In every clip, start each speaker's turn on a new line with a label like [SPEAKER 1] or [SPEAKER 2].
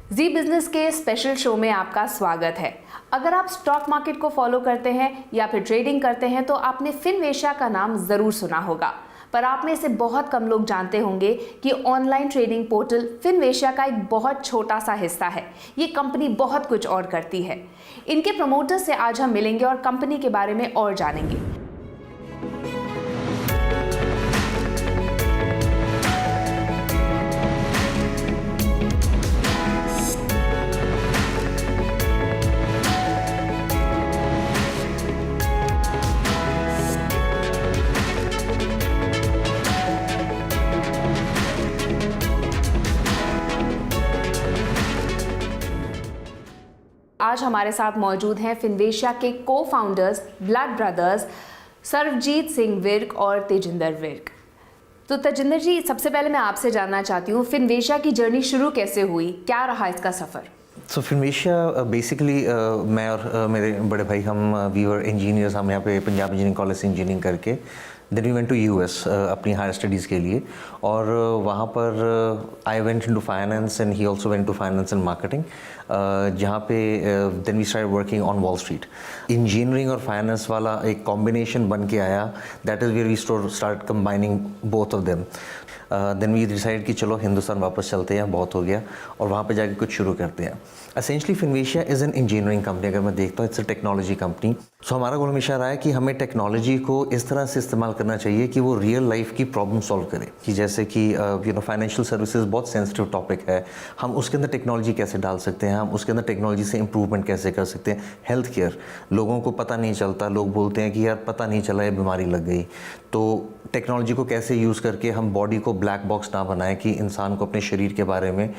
[SPEAKER 1] जी business के special show में आपका स्वागत है। अगर आप स्टॉक मार्केट को फॉलो करते हैं या फिर ट्रेडिंग करते हैं तो आपने फिनवेशिया का नाम जरूर सुना होगा, पर आप में से बहुत कम लोग जानते होंगे कि ऑनलाइन ट्रेडिंग पोर्टल फिनवेशिया का एक बहुत छोटा सा हिस्सा है। ये कंपनी बहुत कुछ और करती है। इनके प्रमोटर से आज हम मिलेंगे और कंपनी के बारे में और जानेंगे। आज हमारे साथ मौजूद हैं फिनवेशिया के को founders blood brothers Sarvjeet Singh Virk और तेजिंदर विर्क। तो तेजिंदर जी, सबसे पहले मैं आपसे जानना चाहती हूँ फिनवेशिया की जर्नी शुरू कैसे हुई, क्या रहा इसका सफ़र?
[SPEAKER 2] सो फिनवेशिया बेसिकली मैं और मेरे बड़े भाई हम वी वर इंजीनियर्स। हम यहाँ पे पंजाब इंजीनियरिंग कॉलेज से इंजीनियरिंग करके then we went to US अपनी हायर स्टडीज़ के लिए, और वहाँ पर I went into finance and he also went to finance and marketing, जहाँ पे then we started working on Wall Street. Engineering और फाइनेंस वाला एक कॉम्बिनेशन बन के आया, that is where we start combining both of them. Then we decide कि चलो हिंदुस्तान वापस चलते हैं, बहुत हो गया, और वहाँ पे जाके कुछ शुरू करते हैं। Essentially Finvasia is an engineering company. अगर मैं देखता हूँ इट्स अ टेक्नोलॉजी कंपनी। सो हमारा गोल हमेशा रहा है कि हमें टेक्नोलॉजी को इस तरह से इस्तेमाल करना चाहिए कि वो रियल लाइफ की प्रॉब्लम सॉल्व करे। कि जैसे कि फाइनेंशियल सर्विसेज बहुत सेंसिटिव टॉपिक है, हम उसके अंदर टेक्नोलॉजी कैसे डाल सकते हैं, हम उसके अंदर टेक्नोलॉजी से इंप्रूवमेंट कैसे कर सकते हैं। हेल्थ केयर, लोगों को पता नहीं चलता, लोग बोलते हैं कि यार पता नहीं चला, ये बीमारी लग गई। तो टेक्नोलॉजी को कैसे यूज़ करके हम बॉडी को ब्लैक बॉक्स ना बनाएं कि इंसान को अपने शरीर के बारे में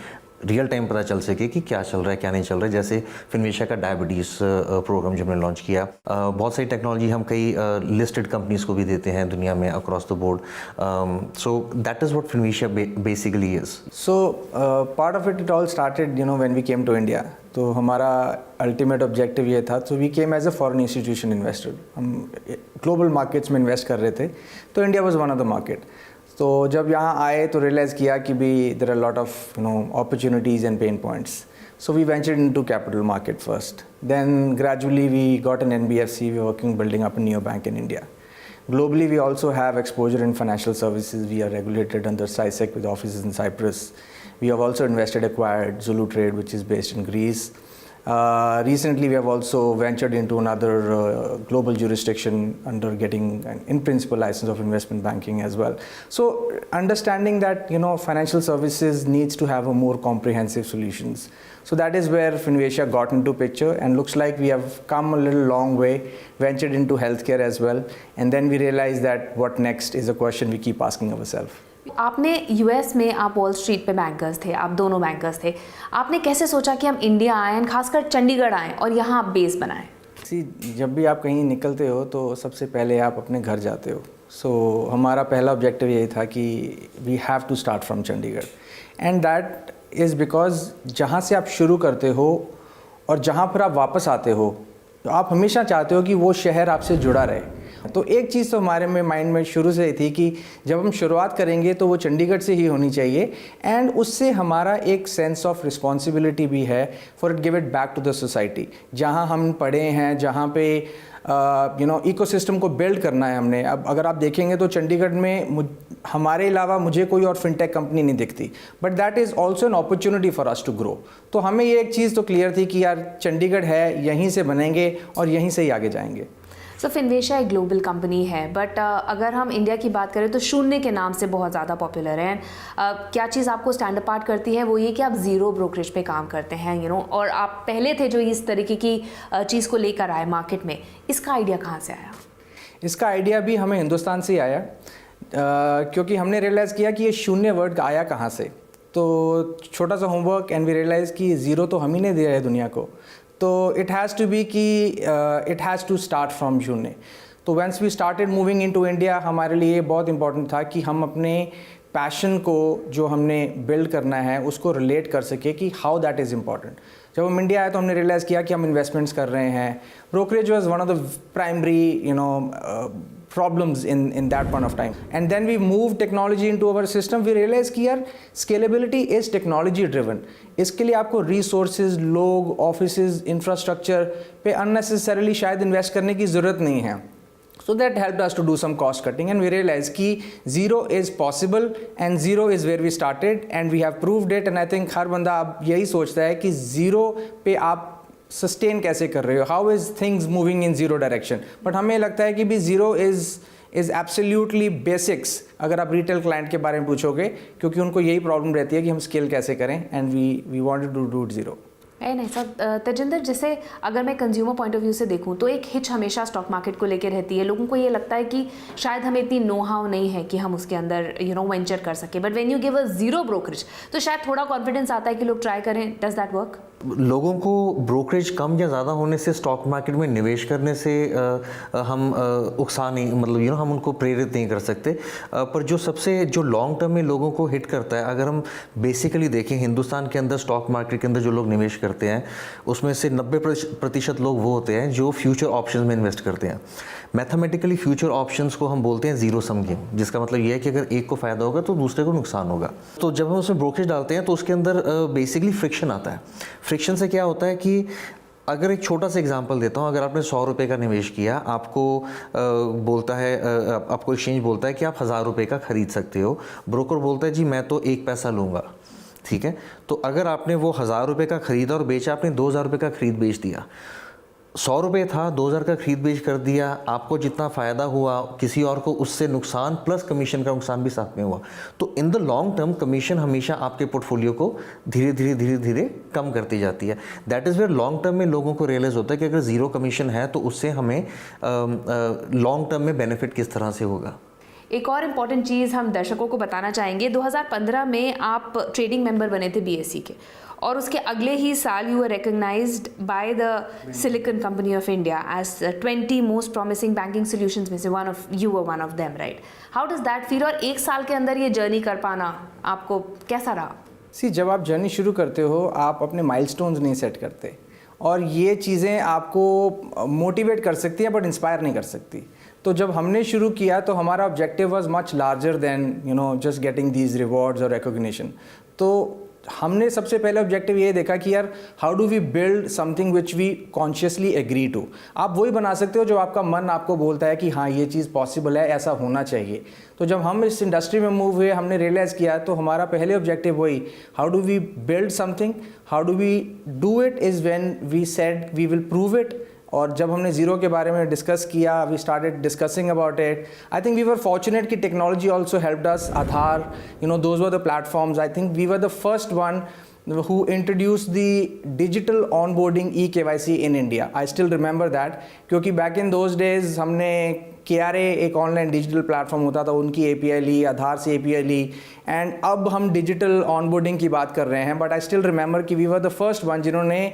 [SPEAKER 2] रियल टाइम पता चल सके कि क्या चल रहा है क्या नहीं चल रहा है। जैसे फिनवेशिया का डायबिटीज़ प्रोग्राम जो हमने लॉन्च किया, बहुत सारी टेक्नोलॉजी हम कई लिस्टेड कंपनीज को भी देते हैं दुनिया में across the board. So that is what Finvasia basically is.
[SPEAKER 3] So part of it all started when we came to India. तो हमारा अल्टीमेट ऑब्जेक्टिव ये था, तो we came as a foreign institution investor. हम ग्लोबल मार्केट्स में invest कर रहे थे, तो India was one of the market. तो जब यहाँ आए तो रियलाइज़ किया कि भी there are lot of opportunities and pen points. So we ventured into capital market first. Then gradually we got an NBFC. We were working building up a neobank in India. Globally, we also have exposure in financial services. We are regulated under SISEC with offices in Cyprus. We have also acquired Zulu Trade, which is based in Greece. Recently, we have also ventured into another global jurisdiction under getting an in-principle license of investment banking as well. So, understanding that financial services needs to have a more comprehensive solutions. So that is where Finvesia got into picture, and looks like we have come a little long way, ventured into healthcare as well, and then we realized that what next is a question we keep asking ourselves.
[SPEAKER 1] आपने US में आप wall street पे bankers थे, आप दोनों bankers थे। आपने कैसे सोचा कि हम इंडिया आएँ, खासकर चंडीगढ़ आएँ और यहाँ आप बेस बनाएं?
[SPEAKER 3] जब भी आप कहीं निकलते हो तो सबसे पहले आप अपने घर जाते हो। सो हमारा पहला ऑब्जेक्टिव यही था कि we have to start from Chandigarh, and that is because जहाँ से आप शुरू करते हो और जहाँ पर आप वापस आते हो, तो आप हमेशा चाहते हो कि वो शहर आपसे जुड़ा रहे। तो एक चीज़ तो हमारे में माइंड में शुरू से थी कि जब हम शुरुआत करेंगे तो वो चंडीगढ़ से ही होनी चाहिए, एंड उससे हमारा एक सेंस ऑफ रिस्पॉन्सिबिलिटी भी है for it give it back to the society. जहाँ हम पढ़े हैं, जहाँ पे इकोसिस्टम को बिल्ड करना है हमने। अब अगर आप देखेंगे तो चंडीगढ़ में हमारे अलावा मुझे कोई और फिनटेक कंपनी नहीं दिखती, but that is also an opportunity for us to grow. तो हमें ये एक चीज़ तो क्लियर थी कि यार चंडीगढ़ है, यहीं से बनेंगे और यहीं से ही आगे जाएंगे।
[SPEAKER 1] सो फिनवेशिया एक ग्लोबल कंपनी है, बट अगर हम इंडिया की बात करें तो शून्य के नाम से बहुत ज़्यादा पॉपुलर है। क्या चीज़ आपको स्टैंड अपार्ट करती है वो ये कि आप ज़ीरो ब्रोकरेज पे काम करते हैं और आप पहले थे जो इस तरीके की चीज़ को लेकर आए मार्केट में। इसका आइडिया कहाँ से आया?
[SPEAKER 3] इसका आइडिया भी हमें हिंदुस्तान से ही आया, क्योंकि हमने रियलाइज़ किया कि ये शून्य वर्ड आया कहाँ से। तो छोटा सा होमवर्क, एंड वी रियलाइज़ कि ज़ीरो तो हम ही ने दिया है दुनिया को। तो इट हैज़ टू बी कि it has to start from शून्य। तो once we started moving into India, हमारे लिए बहुत इंपॉर्टेंट था कि हम अपने पैशन को जो हमने बिल्ड करना है उसको रिलेट कर सके कि हाउ दैट इज़ इम्पॉर्टेंट। जब हम इंडिया आए तो हमने रियलाइज़ किया कि हम इन्वेस्टमेंट्स कर रहे हैं। Brokerage was one of the primary problems in that point of time. And then we moved technology into our system. We realized कि यार scalability is technology driven. इसके लिए आपको resources, लोग, offices, infrastructure पे unnecessarily शायद invest करने की ज़रूरत नहीं है. So that helped us to do some cost cutting, and we realized कि zero is possible and zero is where we started and we have proved it. And I think हर बंदा अब यही सोचता है कि zero पे आप सस्टेन कैसे कर रहे हो, how is things moving in zero direction. But हमें लगता है कि भी जीरो इज़ एब्सोल्युटली बेसिक्स अगर आप रिटेल क्लाइंट के बारे में पूछोगे, क्योंकि उनको यही प्रॉब्लम रहती है कि हम स्केल कैसे करें, and we wanted to do zero.
[SPEAKER 1] नहीं सब तजिंदर, जैसे अगर मैं कंज्यूमर पॉइंट ऑफ व्यू से देखूं तो एक हिच हमेशा स्टॉक मार्केट को लेकर रहती है. लोगों को ये लगता है कि शायद हमें इतनी नो हाउ नहीं है कि हम उसके अंदर वेंचर कर सके. But when you give a zero brokerage तो शायद थोड़ा कॉन्फिडेंस आता है कि लोग ट्राई करें. Does that work?
[SPEAKER 2] लोगों को ब्रोकरेज कम या ज़्यादा होने से स्टॉक मार्केट में निवेश करने से हम उकसा नहीं, मतलब हम उनको प्रेरित नहीं कर सकते. पर जो लॉन्ग टर्म में लोगों को हिट करता है, अगर हम बेसिकली देखें हिंदुस्तान के अंदर स्टॉक मार्केट के अंदर जो लोग निवेश करते हैं उसमें से 90% लोग वो होते हैं जो फ्यूचर ऑप्शंस में इन्वेस्ट करते हैं. मैथमेटिकली फ्यूचर ऑप्शंस को हम बोलते हैं जीरो सम गेम, जिसका मतलब ये है कि अगर एक को फ़ायदा होगा तो दूसरे को नुकसान होगा. तो जब हम उसमें ब्रोकरेज डालते हैं तो उसके अंदर बेसिकली फ्रिक्शन आता है. फ्रिक्शन से क्या होता है कि अगर एक छोटा सा एग्जांपल देता हूँ, अगर आपने 100 रुपये का निवेश किया, आपको बोलता है आपको एक्सचेंज बोलता है कि आप 1000 रुपये का खरीद सकते हो. ब्रोकर बोलता है जी मैं तो 1 पैसा लूँगा. ठीक है, तो अगर आपने वो 1000 रुपये का खरीदा और बेचा, आपने 2000 रुपये का खरीद बेच दिया. 100 रुपये था, 2000 का खरीद बेच कर दिया. आपको जितना फ़ायदा हुआ किसी और को उससे नुकसान प्लस कमीशन का नुकसान भी साथ में हुआ. तो in the long term commission हमेशा आपके पोर्टफोलियो को धीरे धीरे कम करती जाती है. That is where long term में लोगों को रियलाइज़ होता है कि अगर ज़ीरो कमीशन है तो उससे हमें लॉन्ग टर्म में बेनिफिट किस तरह से होगा.
[SPEAKER 1] एक और इम्पॉर्टेंट चीज़ हम दर्शकों को बताना चाहेंगे. 2015 में आप ट्रेडिंग मेंबर बने थे BSE के, और उसके अगले ही साल you are recognised by the silicon company of India as 20 most promising banking solutions में से you were one of them, right? How does that feel? और एक साल के अंदर ये जर्नी कर पाना आपको कैसा रहा?
[SPEAKER 3] जब आप जर्नी शुरू करते हो आप अपने माइलस्टोन्स नहीं सेट करते, और ये चीज़ें आपको मोटिवेट कर सकती हैं बट इंस्पायर नहीं कर सकती. तो जब हमने शुरू किया तो हमारा objective was much larger than just getting these rewards और रिकॉग्निशन. तो हमने सबसे पहले ऑब्जेक्टिव ये देखा कि यार how do we build something which we consciously agree to. आप वही बना सकते हो जो आपका मन आपको बोलता है कि हाँ ये चीज़ पॉसिबल है, ऐसा होना चाहिए. तो जब हम इस इंडस्ट्री में मूव हुए, हमने रियलाइज़ किया, तो हमारा पहले ऑब्जेक्टिव वही, how do we build something, how do we do it is when we said we will prove it. और जब हमने ज़ीरो के बारे में डिस्कस किया, we started discussing about it. I think we were fortunate कि technology also helped us. Aadhaar, those were the platforms. I think we were the first one who introduced the digital onboarding eKYC in India. I still remember that, क्योंकि back in those days हमने KRA एक online digital platform होता था, उनकी API ली, आधार से API Lee, and अब हम digital onboarding की बात कर रहे हैं. बट आई स्टिल रिमेंबर कि we were the first one जिन्होंने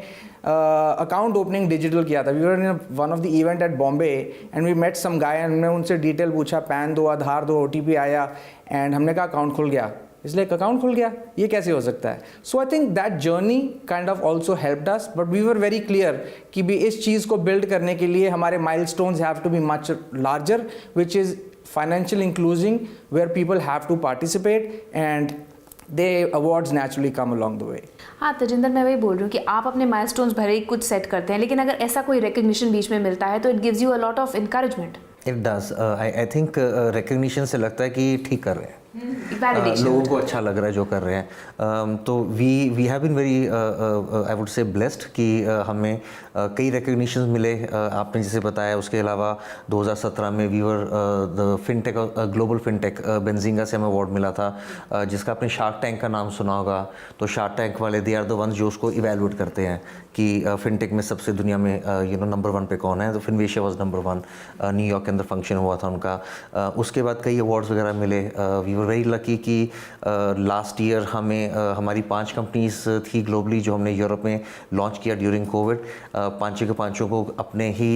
[SPEAKER 3] अकाउंट ओपनिंग डिजिटल किया था. We were in one of the event at Bombay and we met some guy, and हमने उनसे डिटेल पूछा, पैन दो, आधार दो, OTP आया, एंड हमने कहा अकाउंट खुल गया. इसलिए अकाउंट खुल गया, ये कैसे हो सकता है? So I think that journey kind of also helped us, but we were very clear कि भी इस चीज़ को बिल्ड करने के लिए हमारे milestones have to be much larger, which is financial inclusion, where people have to participate and the awards naturally come along the way.
[SPEAKER 1] हाँ तजिंदर, मैं वही बोल रही हूँ कि आप अपने माइलस्टोन्स भले ही कुछ सेट करते हैं, लेकिन अगर ऐसा कोई रिकग्निशन बीच में मिलता है तो it gives you a lot of encouragement.
[SPEAKER 2] It does. I think recognition से लगता है कि ठीक कर रहे हैं,
[SPEAKER 1] Validation.
[SPEAKER 2] लोगों को अच्छा लग रहा है जो कर रहे हैं. तो we have been very I would say blessed कि हमें कई रिकग्निशंस मिले. आपने जैसे बताया, उसके अलावा 2017 में we were the fintech global fintech Benzinga से हमें अवार्ड मिला था, जिसका आपने शार्क टैंक का नाम सुना होगा. तो शार्क टैंक वाले दे आर द वंस जो उसको इवेलुएट करते हैं कि फिनटेक में सबसे दुनिया में नंबर 1 पे कौन है. तो फिनवेशिया वाज नंबर 1. न्यूयॉर्क के अंदर फंक्शन हुआ था उनका. उसके बाद कई अवार्ड्स वगैरह मिले. वी वर वेरी लकी कि लास्ट ईयर हमें हमारी 5 कंपनीज थी ग्लोबली जो हमने यूरोप में लॉन्च किया ड्यूरिंग कोविड. पांचों के पांचों को अपने ही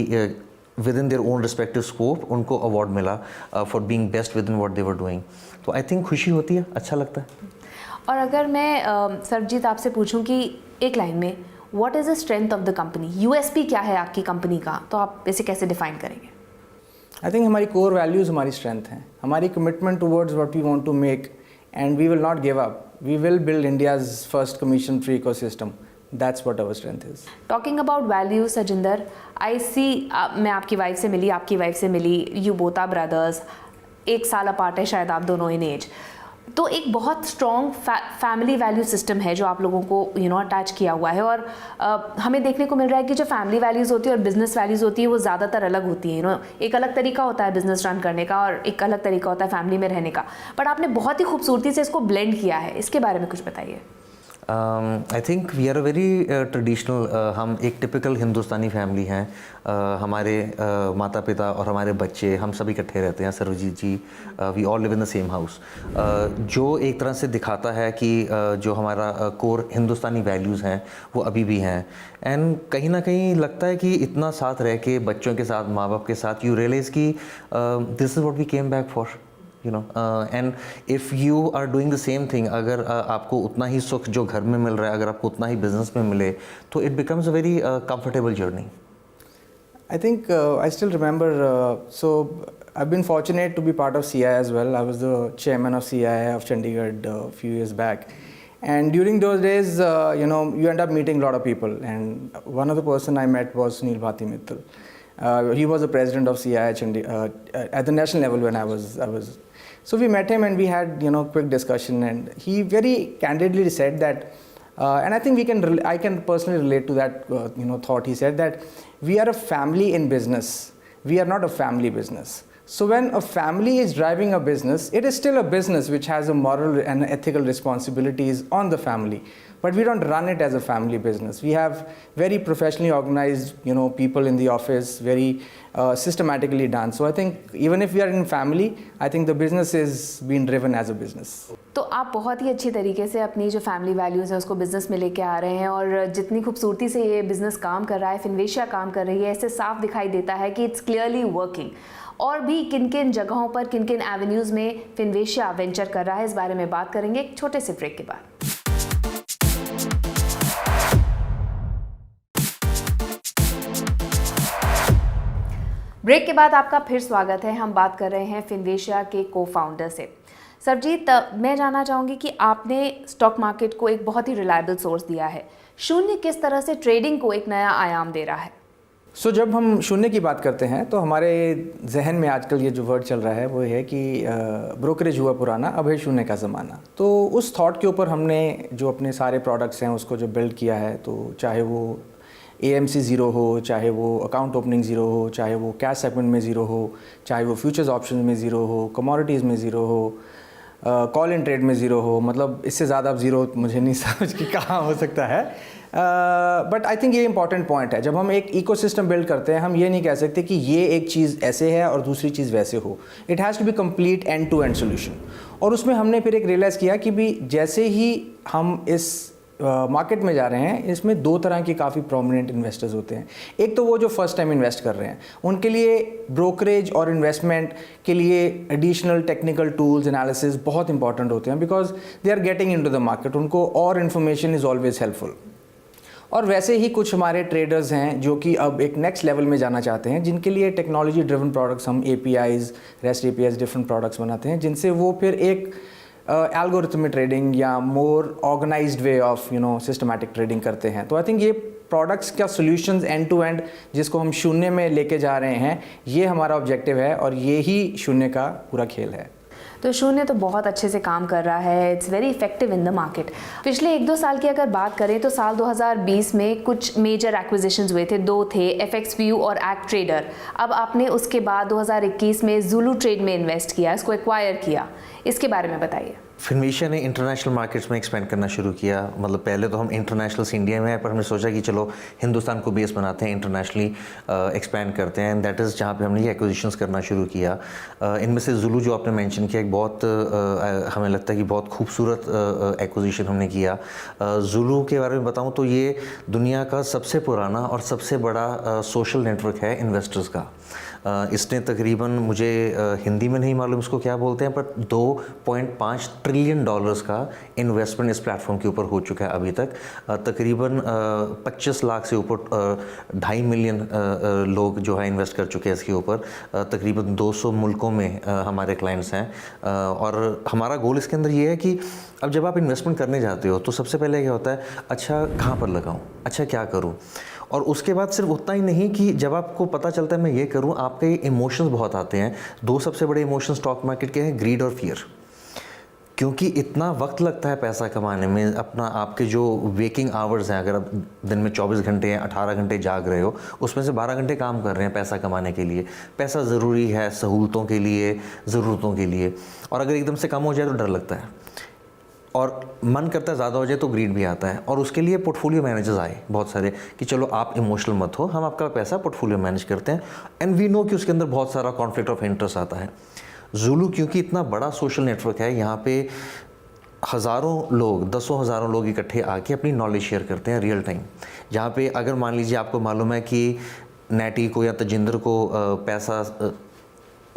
[SPEAKER 2] within their own respective scope उनको अवार्ड मिला for being best within what they were doing. तो आई थिंक खुशी होती है, अच्छा लगता है.
[SPEAKER 1] और अगर मैं सरबजीत आपसे पूछूं कि एक लाइन में what is the strength of the company, USP क्या है आपकी कंपनी का, तो आप इसे कैसे डिफाइन करेंगे?
[SPEAKER 3] आई थिंक हमारी कोर वैल्यूज़ हमारी स्ट्रेंथ हैं, हमारी commitment towards what we want to make and we will not give up, we will build India's first commission free ecosystem, that's what our strength is.
[SPEAKER 1] Talking about values Sajinder, I see, मैं आपकी wife से मिली, आपकी wife से मिली, you both are brothers, 1 साल apart है शायद आप दोनों इन एज, तो एक बहुत स्ट्रॉन्ग फैमिली वैल्यू सिस्टम है जो आप लोगों को अटैच किया हुआ है। और हमें देखने को मिल रहा है कि जो फैमिली वैल्यूज़ होती है और बिजनेस वैल्यूज़ होती है वो ज़्यादातर अलग होती है। एक अलग तरीका होता है बिजनेस रन करने का और एक अलग तरीका होता है फैमिली में रहने का, बट आपने बहुत ही खूबसूरती से इसको ब्लेंड किया है, इसके बारे में कुछ बताइए।
[SPEAKER 2] I think we are a very traditional, हम एक टिपिकल हिंदुस्तानी फैमिली हैं। हमारे माता पिता और हमारे बच्चे हम सभी इकट्ठे रहते हैं, Sarvjeet ji, we all live in the same house, जो एक तरह से दिखाता है कि जो हमारा कोर हिंदुस्तानी वैल्यूज़ हैं वो अभी भी हैं। एंड कहीं ना कहीं लगता है कि इतना साथ रह के बच्चों के साथ, माँ बाप के साथ, यू रियलाइज़ कि this is what we came back for, and if you are doing the same thing, अगर आपको उतना ही सुख जो घर में मिल रहा है, अगर आपको उतना ही बिजनेस में मिले, तो it becomes a very comfortable journey.
[SPEAKER 3] I think I still remember, so I've been fortunate to be part of CI as well. I was the chairman of CI of Chandigarh a few years back. And during those days, you end up meeting a lot of people. And one of the person I met was Sunil Bhati Mittal. He was the president of CI at the national level when I was. So we met him and we had, quick discussion. And he very candidly said that, and I think I can personally relate to that, thought. He said that we are a family in business. We are not a family business. So when a family is driving a business, it is still a business which has a moral and ethical responsibilities on the family. But we don't run it as a family business. We have very professionally organized, people in the office, very systematically done. So I think even if we are in family, I think the business is being driven as a business.
[SPEAKER 1] तो आप बहुत ही अच्छी तरीके से अपनी जो family values है उसको बिज़नेस में लेके आ रहे हैं, और जितनी खूबसूरती से ये बिज़नेस काम कर रहा है, फिनवेशिया काम कर रही है, इससे साफ दिखाई देता है कि इट्स क्लियरली वर्किंग। और भी किन किन जगहों पर, किन किन एवेन्यूज़ में फिनवेशिया वेंचर कर रहा है, इस बारे में बात करेंगे एक छोटे से ब्रेक के बाद। ब्रेक के बाद आपका फिर स्वागत है। हम बात कर रहे हैं फिनवेशिया के को फाउंडर से। सरजीत, मैं जानना चाहूँगी कि आपने स्टॉक मार्केट को एक बहुत ही रिलायबल सोर्स दिया है। शून्य किस तरह से ट्रेडिंग को एक नया आयाम दे रहा है?
[SPEAKER 3] सो जब हम शून्य की बात करते हैं तो हमारे जहन में आजकल ये जो वर्ड चल रहा है वो है कि ब्रोकरेज हुआ पुराना, अब है शून्य का ज़माना। तो उस थॉट के ऊपर हमने जो अपने सारे प्रोडक्ट्स हैं उसको जो बिल्ड किया है, तो चाहे वो AMC ज़ीरो हो, चाहे वो अकाउंट ओपनिंग ज़ीरो हो, चाहे वो कैश सेगमेंट में ज़ीरो हो, चाहे वो फ्यूचर्स ऑप्शन में ज़ीरो हो, कमोडिटीज़ में ज़ीरो हो, कॉल इन ट्रेड में ज़ीरो हो, मतलब इससे ज़्यादा अब ज़ीरो मुझे नहीं समझ कि कहाँ हो सकता है। बट आई थिंक ये इंपॉर्टेंट पॉइंट है, जब हम एक इकोसिस्टम बिल्ड करते हैं हम ये नहीं कह सकते कि ये एक चीज़ ऐसे है और दूसरी चीज़ वैसे हो। It has to be complete end to end solution. और उसमें हमने फिर एक रियलाइज़ किया कि भी जैसे ही हम इस मार्केट में जा रहे हैं, इसमें 2 तरह के काफ़ी प्रोमिनेंट इन्वेस्टर्स होते हैं। एक तो वो जो फर्स्ट टाइम इन्वेस्ट कर रहे हैं, उनके लिए ब्रोकरेज और इन्वेस्टमेंट के लिए एडिशनल टेक्निकल टूल्स एनालिसिस बहुत इंपॉर्टेंट होते हैं, because they are getting into the market, उनको और इन्फॉर्मेशन इज़ ऑलवेज हेल्पफुल। और वैसे ही कुछ हमारे ट्रेडर्स हैं जो कि अब एक नेक्स्ट लेवल में जाना चाहते हैं, जिनके लिए टेक्नोलॉजी ड्रिवन प्रोडक्ट्स, हम APIs, REST APIs, different products बनाते हैं, जिनसे वो फिर एक एल्गोरिथमिक ट्रेडिंग या more organised way of systematic trading करते हैं। तो आई थिंक ये प्रोडक्ट्स का सॉल्यूशंस एंड टू एंड जिसको हम शून्य में लेके जा रहे हैं, ये हमारा ऑब्जेक्टिव है और ये ही शून्य का पूरा खेल है।
[SPEAKER 1] तो शून्य तो बहुत अच्छे से काम कर रहा है, it's very effective in the market. पिछले 1-2 साल की अगर बात करें तो साल 2020 में कुछ मेजर एक्विजिशंस हुए थे, 2 थे, FXView और एक्ट ट्रेडर। अब आपने उसके बाद 2021 में जुलू ट्रेड में इन्वेस्ट किया, इसको एक्वायर किया, इसके बारे में बताइए।
[SPEAKER 2] फिनवेशिया ने इंटरनेशनल मार्केट्स में एक्सपेंड करना शुरू किया। मतलब पहले तो हम इंटरनेशनल इंडिया में है, पर हमने सोचा कि चलो हिंदुस्तान को बेस बनाते हैं, इंटरनेशनली एक्सपेंड करते हैं, एंड दैट इज़ जहाँ पे हमने ये एक्विजिशंस करना शुरू किया। इनमें से जुलू जो आपने मेंशन किया, एक बहुत हमें लगता है कि बहुत खूबसूरत एक्विजिशन हमने किया। जुलू के बारे में बताऊँ तो ये दुनिया का सबसे पुराना और सबसे बड़ा सोशल नेटवर्क है इन्वेस्टर्स का। इसने तकरीबन मुझे हिंदी में नहीं मालूम इसको क्या बोलते हैं, पर $2.5 ट्रिलियन का इन्वेस्टमेंट इस प्लेटफॉर्म के ऊपर हो चुका है अभी तक। तकरीबन 25 लाख से ऊपर 2.5 मिलियन लोग जो है इन्वेस्ट कर चुके हैं इसके ऊपर। तकरीबन 200 मुल्कों में हमारे क्लाइंट्स हैं। और हमारा गोल इसके अंदर ये है कि अब जब आप इन्वेस्टमेंट करने जाते हो तो सबसे पहले क्या होता है, अच्छा कहाँ पर लगाऊं, अच्छा क्या करूं, और उसके बाद सिर्फ उतना ही नहीं कि जब आपको पता चलता है मैं ये करूं, आपके इमोशंस बहुत आते हैं। दो सबसे बड़े इमोशंस स्टॉक मार्केट के हैं, ग्रीड और फियर। क्योंकि इतना वक्त लगता है पैसा कमाने में, अपना आपके जो वेकिंग आवर्स हैं, अगर आप दिन में 24 घंटे हैं, 18 घंटे जाग रहे हो, उसमें से 12 घंटे काम कर रहे हैं पैसा कमाने के लिए। पैसा ज़रूरी है सहूलतों के लिए, ज़रूरतों के लिए, और अगर एकदम से कम हो जाए तो डर लगता है और मन करता है ज़्यादा हो जाए तो ग्रीड भी आता है। और उसके लिए पोर्टफोलियो मैनेजर्स आए बहुत सारे कि चलो आप इमोशनल मत हो, हम आपका पैसा पोर्टफोलियो मैनेज करते हैं। एंड वी नो कि उसके अंदर बहुत सारा कॉन्फ्लिक्ट ऑफ इंटरेस्ट आता है। ज़ुलू क्योंकि इतना बड़ा सोशल नेटवर्क है, यहाँ पे हज़ारों लोग, दसों हज़ारों लोग इकट्ठे आके अपनी नॉलेज शेयर करते हैं रियल टाइम। जहाँ पे अगर मान लीजिए आपको मालूम है कि नैटी को या तजिंदर को पैसा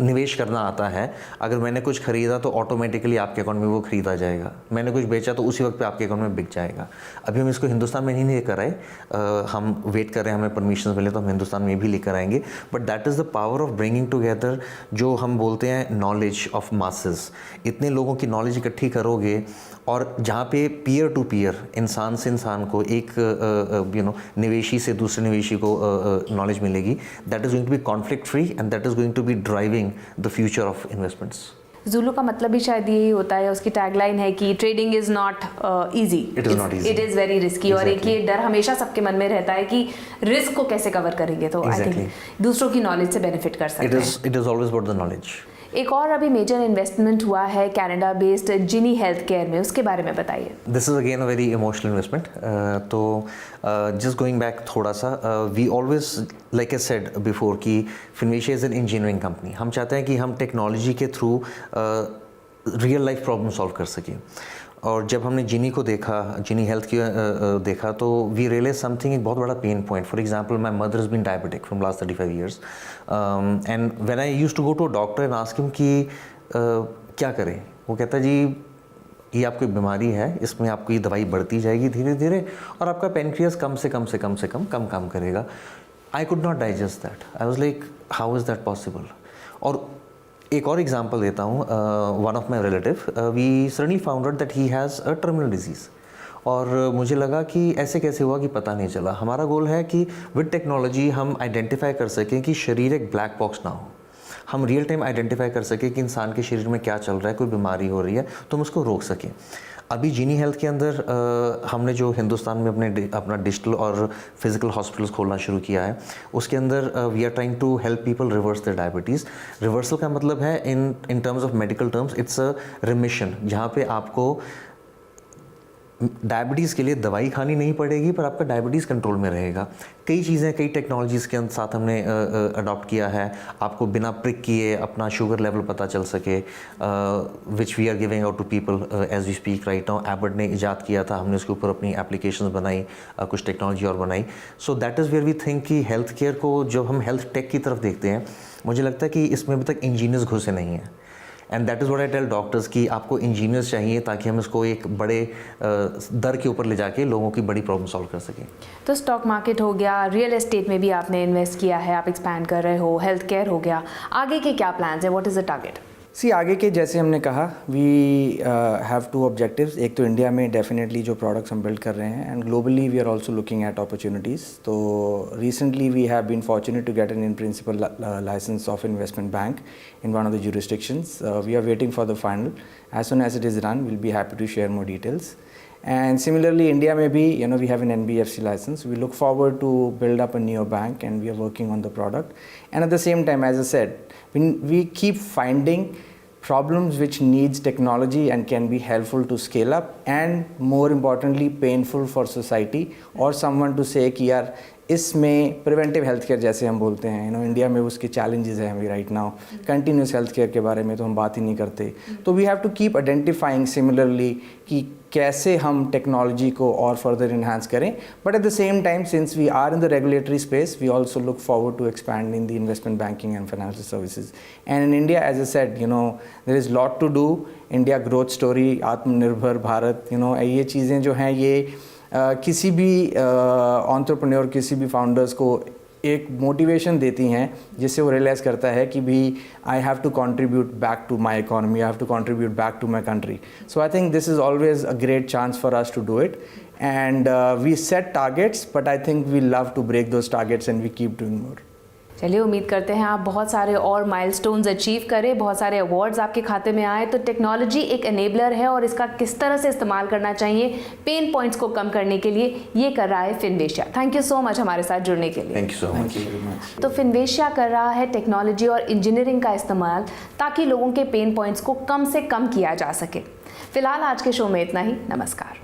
[SPEAKER 2] निवेश करना आता है, अगर मैंने कुछ ख़रीदा तो ऑटोमेटिकली आपके अकाउंट में वो ख़रीदा जाएगा, मैंने कुछ बेचा तो उसी वक्त पे आपके अकाउंट में बिक जाएगा। अभी हम इसको हिंदुस्तान में नहीं लेकर आए, हम वेट कर रहे हैं, हमें परमिशन मिले तो हम हिंदुस्तान में भी लेकर आएंगे। But that is the power of bringing together, जो हम बोलते हैं नॉलेज ऑफ मासेस। इतने लोगों की नॉलेज इकट्ठी करोगे और जहाँ पे पीयर टू पीयर, इंसान से इंसान को, एक निवेशी से दूसरे निवेशी को नॉलेज मिलेगी, that is going to be conflict free and that is going to be driving the future of investments.
[SPEAKER 1] Zulu का मतलब भी शायद यही होता है, उसकी टैगलाइन है कि trading is not easy,
[SPEAKER 2] it
[SPEAKER 1] is very risky. और एक ये डर हमेशा सबके मन में रहता है कि रिस्क को कैसे कवर करेंगे, तो आई थिंक दूसरों की नॉलेज से बेनिफिट कर सकते हैं।
[SPEAKER 2] It is always about the knowledge.
[SPEAKER 1] एक और अभी मेजर इन्वेस्टमेंट हुआ है Canada based Jini health care में, उसके बारे में बताइए।
[SPEAKER 2] This is again a very emotional investment. तो जस्ट गोइंग बैक थोड़ा सा, we always like I said before कि Finvasia is an engineering company. हम चाहते हैं कि हम टेक्नोलॉजी के through real life problem solve कर सकें। और जब हमने जिनी को देखा, जिनी हेल्थ की देखा, तो वी रियलाइज समथिंग, एक बहुत बड़ा pain point. For example my mother is been diabetic from last 35 years and when I used to go to a doctor and ask him कि क्या करें, वो कहता जी ये आपकी बीमारी है, इसमें आपकी दवाई बढ़ती जाएगी धीरे धीरे और आपका पेनक्रियास कम से कम काम करेगा। I could not digest that. I was like how is that possible. और एक और एग्जांपल देता हूँ, one of my relative, we suddenly found out that he has a terminal disease. और मुझे लगा कि ऐसे कैसे हुआ कि पता नहीं चला। हमारा गोल है कि विद टेक्नोलॉजी हम आइडेंटिफाई कर सकें कि शरीर एक ब्लैक बॉक्स ना हो, हम रियल टाइम आइडेंटिफाई कर सकें कि इंसान के शरीर में क्या चल रहा है, कोई बीमारी हो रही है तो हम उसको रोक सकें। अभी जिनी हेल्थ के अंदर हमने जो हिंदुस्तान में अपना डिजिटल और फिजिकल हॉस्पिटल्स खोलना शुरू किया है, उसके अंदर we are trying to help people reverse the diabetes. Reversal का मतलब है in terms of medical terms it's a remission, जहाँ पे आपको डायबिटीज़ के लिए दवाई खानी नहीं पड़ेगी पर आपका डायबिटीज़ कंट्रोल में रहेगा। कई चीज़ें, कई टेक्नोलॉजीज़ के साथ हमने अडॉप्ट किया है, आपको बिना प्रिक किए अपना शुगर लेवल पता चल सके, which we are giving out to people as we speak right now. Abbott ने इजाद किया था, हमने उसके ऊपर अपनी एप्लीकेशंस बनाई, कुछ टेक्नोलॉजी और बनाई। So that is where we think कि हेल्थ केयर को जब हम हेल्थ टेक की तरफ देखते हैं, मुझे लगता है कि इसमें अभी तक इंजीनियर्स घुसे नहीं हैं। And that is what I tell doctors कि आपको इंजीनियर्स चाहिए ताकि हम इसको एक बड़े दर के ऊपर ले जाके लोगों की बड़ी प्रॉब्लम सॉल्व कर सकें।
[SPEAKER 1] तो स्टॉक मार्केट हो गया, रियल एस्टेट में भी आपने इन्वेस्ट किया है, आप एक्सपैंड कर रहे हो, हेल्थ केयर हो गया, आगे के क्या प्लान्स है, व्हाट इज़ द टारगेट?
[SPEAKER 3] आगे के जैसे हमने कहा, वी हैव टू ऑब्जेक्टिव्स। एक तो इंडिया में डेफिनेटली जो प्रोडक्ट्स हम बिल्ड कर रहे हैं, and globally we are also looking at opportunities. तो recently we have been fortunate to get an in principle licence of investment bank in one of the jurisdictions. We are waiting for the final. As soon as it is done, we'll be happy to share more details. And similarly, India may be, we have an NBFC license. We look forward to build up a neobank, and we are working on the product. And at the same time, as I said, we keep finding problems which needs technology and can be helpful to scale up, and more importantly, painful for society or someone to say कि यार इसमें preventive health care जैसे हम बोलते हैं, India में उसके challenges हैं अभी right now, continuous health care के बारे में तो हम बात ही नहीं करते। तो we have to keep identifying similarly कि कैसे हम टेक्नोलॉजी को और फर्दर इन्हांस करें, but at the same time since we are in the regulatory space we also look forward to expand in the investment banking and financial services. And in India as I said, there is lot to do. India growth story, Aatmanirbhar Bharat, ये चीज़ें जो हैं ये किसी भी entrepreneur, किसी भी founders को एक मोटिवेशन देती हैं जिससे वो रियलाइज़ करता है कि भी I have to contribute back to my economy, I have to contribute back to my country. So I think this is always a great chance for us to do it, and we set targets but I think we love to break those targets and we keep doing more.
[SPEAKER 1] चलिए, उम्मीद करते हैं आप बहुत सारे और milestones achieve करें, बहुत सारे अवार्ड्स आपके खाते में आए। तो टेक्नोलॉजी एक एनेबलर है और इसका किस तरह से इस्तेमाल करना चाहिए पेन पॉइंट्स को कम करने के लिए, ये कर रहा है Finvasia. Thank you so much हमारे साथ जुड़ने के लिए।
[SPEAKER 2] Thank you so much.
[SPEAKER 1] तो फिनवेशिया कर रहा है टेक्नोलॉजी और इंजीनियरिंग का इस्तेमाल ताकि लोगों के पेन पॉइंट्स को कम से कम किया जा सके। फिलहाल आज के शो में इतना ही। नमस्कार।